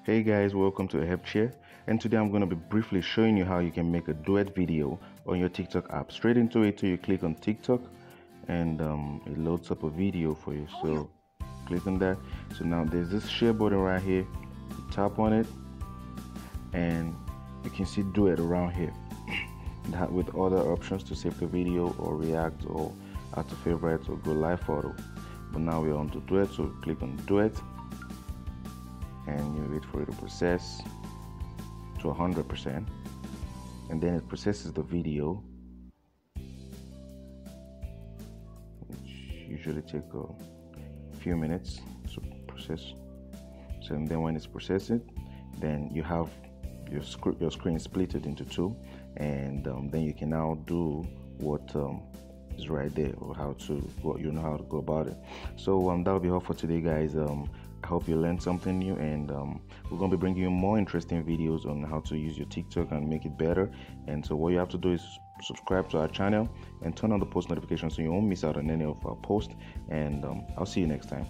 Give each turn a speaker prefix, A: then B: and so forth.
A: Hey guys, welcome to a help chair, and today I'm going to be briefly showing you how you can make a duet video on your TikTok app. Straight into it, so you click on TikTok and it loads up a video for you. So click on that. So now there's this share button right here. You tap on it and you can see duet around here that with other options to save the video or react or add to favorites or go live photo. But now we're on to duet, so click on duet and you wait for it to process to 100%, and then it processes the video, which usually take a few minutes to process. So and then when it's processing, then you have your screen split it into two, and then you can now do what is right there, or how to how to go about it. So that'll be all for today, guys. I hope you learned something new, and we're going to be bringing you more interesting videos on how to use your TikTok and make it better. And so what you have to do is subscribe to our channel and turn on the post notifications so you won't miss out on any of our posts, and I'll see you next time.